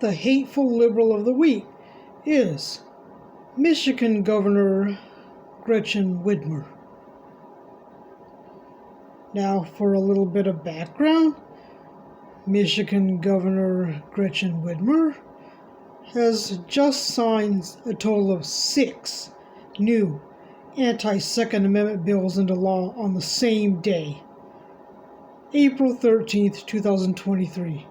The hateful liberal of the week is Michigan Governor Gretchen Whitmer. Now, for a little bit of background, Michigan Governor Gretchen Whitmer has just signed a total of 6 new anti-Second Amendment bills into law on the same day, April 13th, 2023.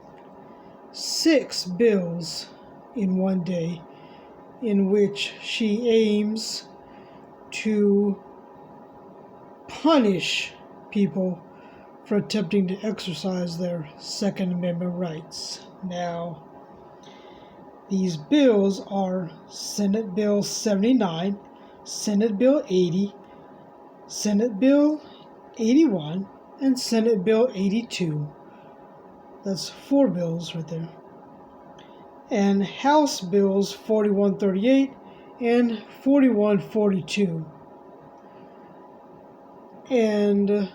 6 bills in one day in which she aims to punish people for attempting to exercise their Second Amendment rights. Now, these bills are Senate Bill 79, Senate Bill 80, Senate Bill 81, and Senate Bill 82. That's 4 bills right there. And House Bills 4138 and 4142. And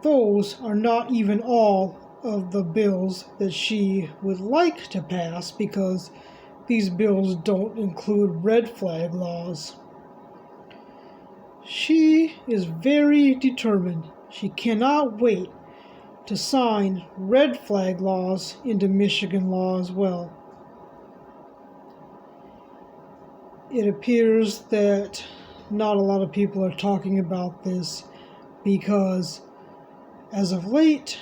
those are not even all of the bills that she would like to pass, because these bills don't include red flag laws. She is very determined. She cannot wait to sign red flag laws into Michigan law as well. It appears that not a lot of people are talking about this because, as of late,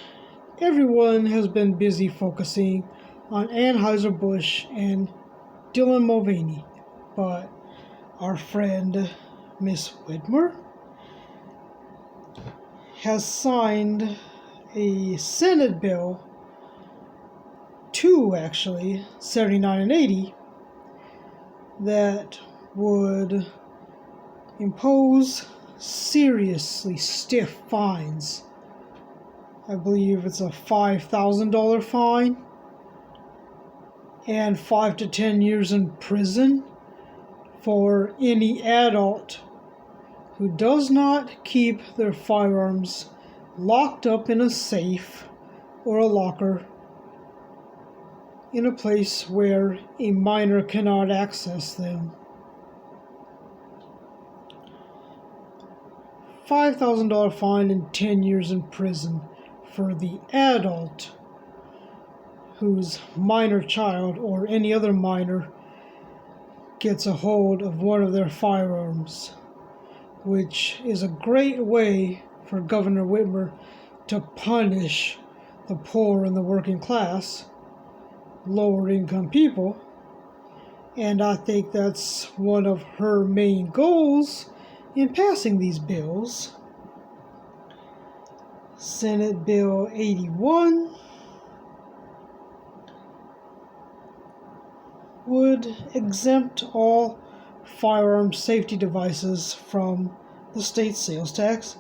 everyone has been busy focusing on Anheuser-Busch and Dylan Mulvaney. But our friend Miss Whitmer has signed a Senate bill, 2 actually, 79 and 80, that would impose seriously stiff fines. I believe it's a $5,000 fine and 5 to 10 years in prison for any adult who does not keep their firearms locked up in a safe or a locker in a place where a minor cannot access them. $5,000 fine and 10 years in prison for the adult whose minor child or any other minor gets a hold of one of their firearms, which is a great way for Governor Whitmer to punish the poor and the working class, lower income people. And I think that's one of her main goals in passing these bills. Senate Bill 81 would exempt all firearm safety devices from the state sales tax.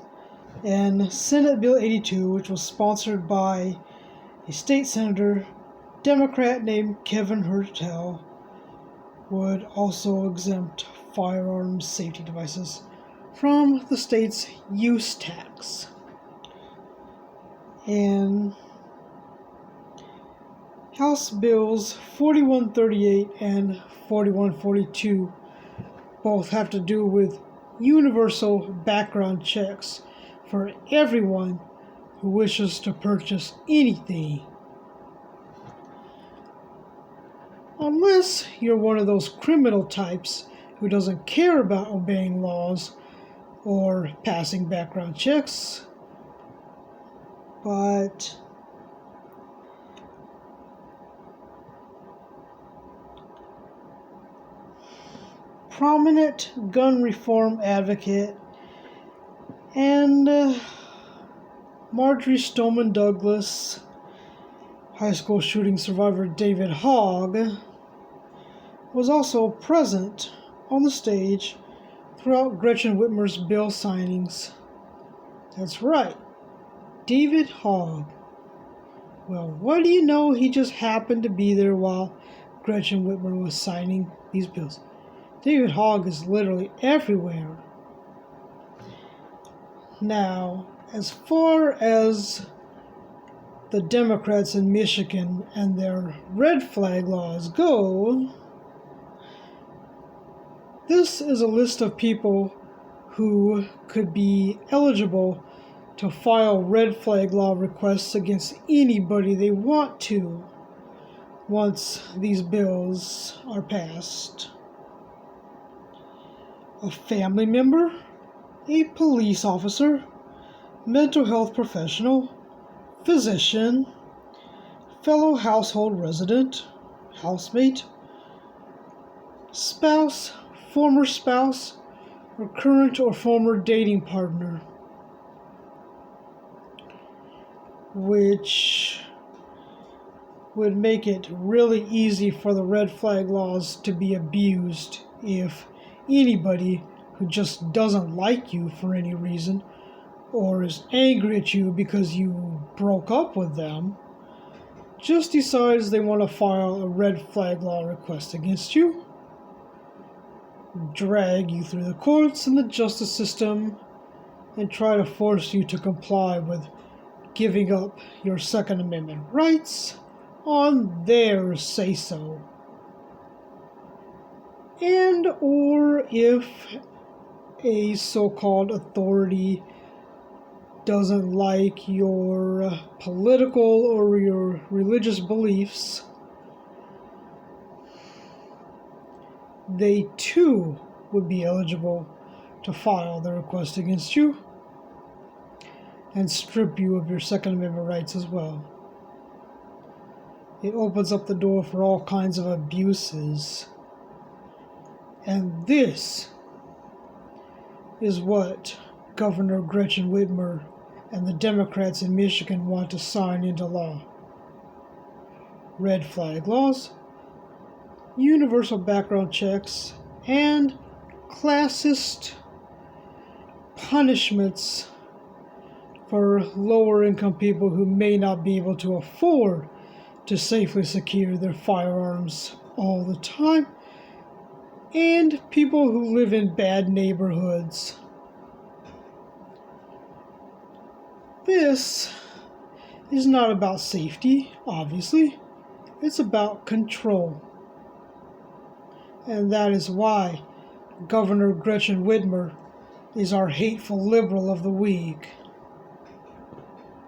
And Senate Bill 82, which was sponsored by a state senator, Democrat named Kevin Hertel, would also exempt firearm safety devices from the state's use tax. And House Bills 4138 and 4142 both have to do with universal background checks for everyone who wishes to purchase anything. Unless you're one of those criminal types who doesn't care about obeying laws or passing background checks. But prominent gun reform advocate and Marjorie Stoneman Douglas high school shooting survivor David Hogg was also present on the stage throughout Gretchen Whitmer's bill signings. That's right, David Hogg. Well, what do you know? He just happened to be there while Gretchen Whitmer was signing these bills. David Hogg is literally everywhere. Now, as far as the Democrats in Michigan and their red flag laws go, this is a list of people who could be eligible to file red flag law requests against anybody they want to once these bills are passed. A family member, a police officer, mental health professional, physician, fellow household resident, housemate, spouse, former spouse, or current or former dating partner, which would make it really easy for the red flag laws to be abused if anybody who just doesn't like you for any reason or is angry at you because you broke up with them just decides they want to file a red flag law request against you, drag you through the courts and the justice system, and try to force you to comply with giving up your Second Amendment rights on their say-so. And or if a so-called authority doesn't like your political or your religious beliefs, they too would be eligible to file the request against you and strip you of your Second Amendment rights as well. It opens up the door for all kinds of abuses. And this is what Governor Gretchen Whitmer and the Democrats in Michigan want to sign into law. Red flag laws, universal background checks, and classist punishments for lower income people who may not be able to afford to safely secure their firearms all the time, and people who live in bad neighborhoods. This is not about safety, obviously. It's about control. And that is why Governor Gretchen Whitmer is our hateful liberal of the week.